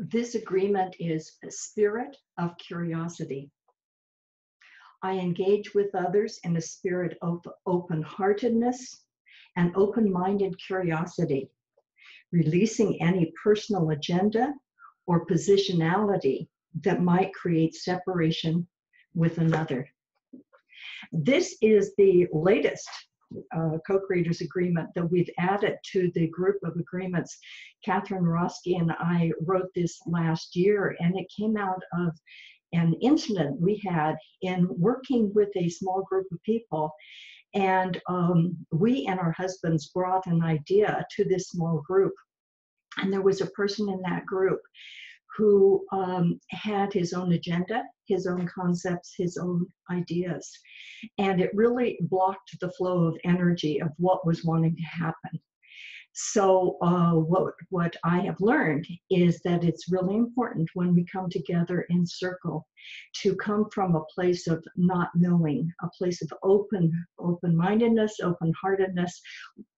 This agreement is a spirit of curiosity. I engage with others in a spirit of open-heartedness and open-minded curiosity, releasing any personal agenda or positionality that might create separation with another. This is the latest co-creators agreement that we've added to the group of agreements. Catherine Roski and I wrote this last year, and it came out of an incident we had in working with a small group of people. And we and our husbands brought an idea to this small group. And there was a person in that group who had his own agenda, his own concepts, his own ideas. And it really blocked the flow of energy of what was wanting to happen. So what I have learned is that it's really important when we come together in circle to come from a place of not knowing, a place of open-mindedness, open-heartedness,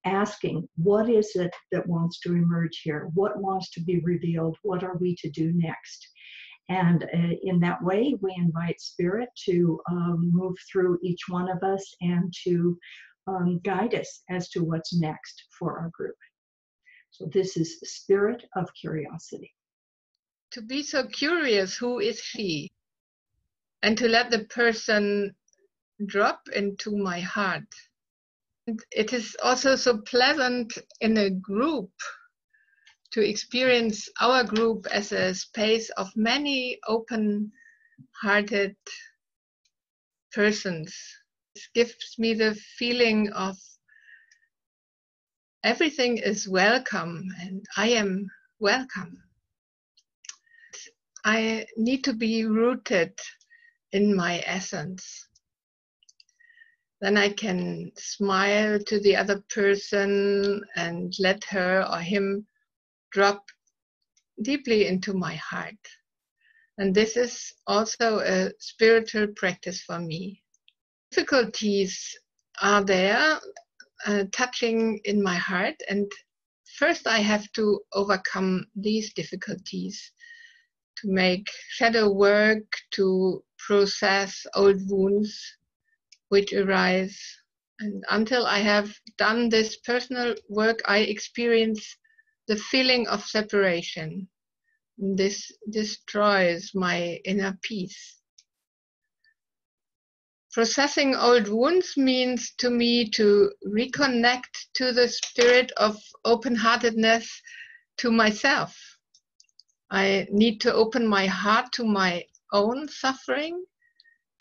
asking, what is it that wants to emerge here? What wants to be revealed? What are we to do next? And in that way, we invite Spirit to move through each one of us and to guide us as to what's next for our group. So this is Spirit of Curiosity. To be so curious, who is she? And to let the person drop into my heart. And it is also so pleasant in a group to experience our group as a space of many open-hearted persons. It gives me the feeling of everything is welcome and I am welcome. I need to be rooted in my essence. Then I can smile to the other person and let her or him drop deeply into my heart. And this is also a spiritual practice for me. Difficulties are there, touching in my heart, and first I have to overcome these difficulties, to make shadow work, to process old wounds which arise. And until I have done this personal work, I experience the feeling of separation. This destroys my inner peace. Processing old wounds means to me to reconnect to the spirit of open-heartedness to myself. I need to open my heart to my own suffering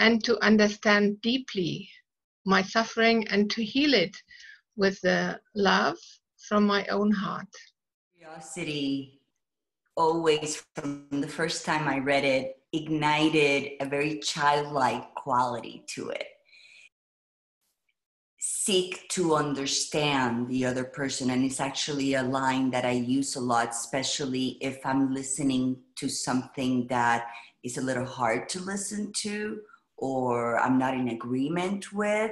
and to understand deeply my suffering and to heal it with the love from my own heart. Curiosity, always from the first time I read it, ignited a very childlike quality to it. Seek to understand the other person, and it's actually a line that I use a lot, especially if I'm listening to something that is a little hard to listen to or I'm not in agreement with.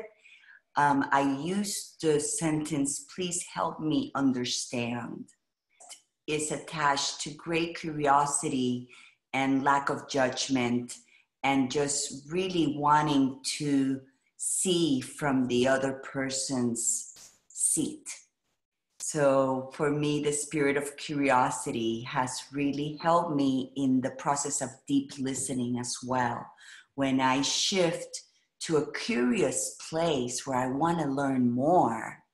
I use the sentence, please help me understand. It's attached to great curiosity and lack of judgment and just really wanting to see from the other person's seat. So for me, the spirit of curiosity has really helped me in the process of deep listening as well. When I shift to a curious place where I want to learn more,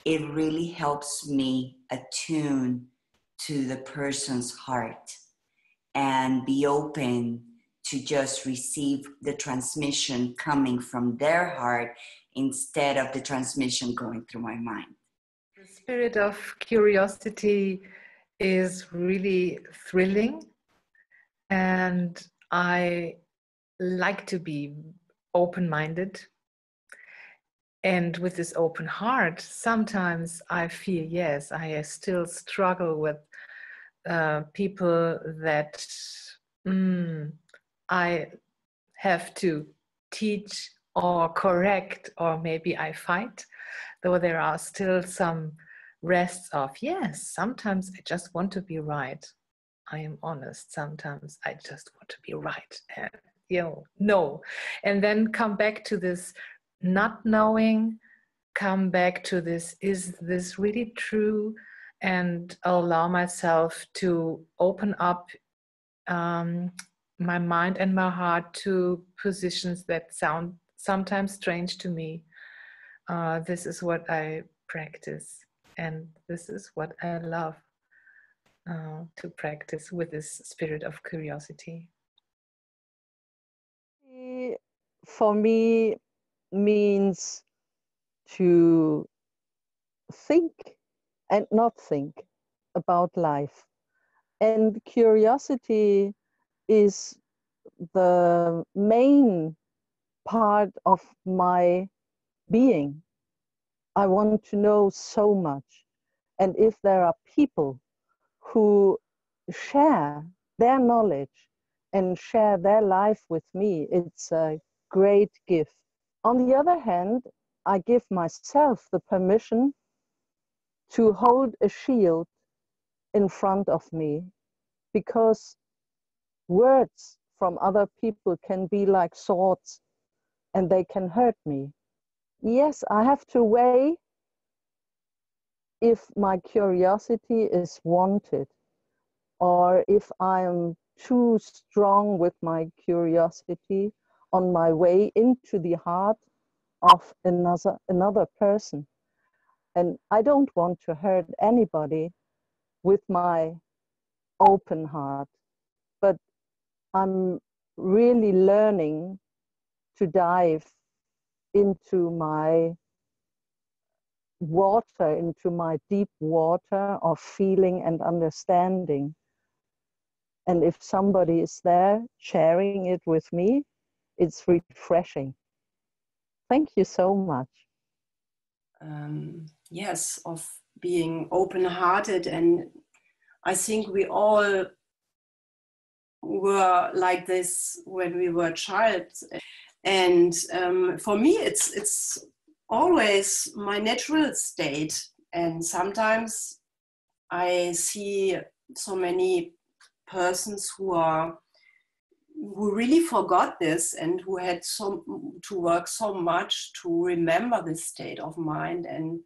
it really helps me attune to the person's heart and be open to just receive the transmission coming from their heart instead of the transmission going through my mind. The spirit of curiosity is really thrilling, and I like to be open-minded. And with this open heart, sometimes I feel, yes, I still struggle with people that I have to teach or correct, or maybe I fight, though there are still some rests of, yes, sometimes I just want to be right. I am honest. Sometimes I just want to be right. And, no. And then come back to this not knowing, come back to this, is this really true? And allow myself to open up my mind and my heart to positions that sound sometimes strange to me. This is what I practice, and this is what I love to practice with this spirit of curiosity. For me, means to think and not think about life. And curiosity is the main part of my being. I want to know so much. And if there are people who share their knowledge and share their life with me, it's a great gift. On the other hand, I give myself the permission to hold a shield in front of me, because words from other people can be like swords and they can hurt me. Yes, I have to weigh if my curiosity is wanted, or if I am too strong with my curiosity on my way into the heart of another person. And I don't want to hurt anybody with my open heart, but I'm really learning to dive into my water, into my deep water of feeling and understanding. And if somebody is there sharing it with me, it's refreshing. Thank you so much. Yes, of being open-hearted, and I think we all were like this when we were a child. And for me, it's always my natural state. And sometimes I see so many persons who really forgot this and who had to work so much to remember this state of mind. And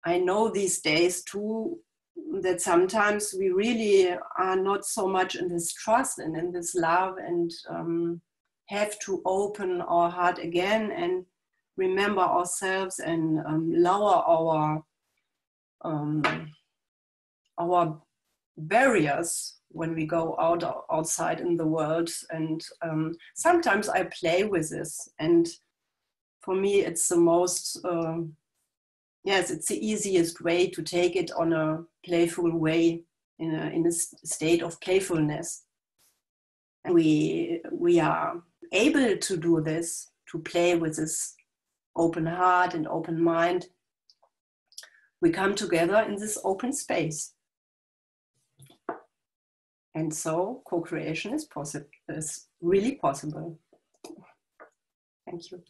I know these days too that sometimes we really are not so much in this trust and in this love, and have to open our heart again and remember ourselves and lower our barriers when we go outside in the world. And sometimes I play with this, and for me it's the most yes, it's the easiest way to take it on a playful way, in a state of playfulness. And we are able to do this, to play with this open heart and open mind. We come together in this open space. And so co-creation is really possible. Thank you.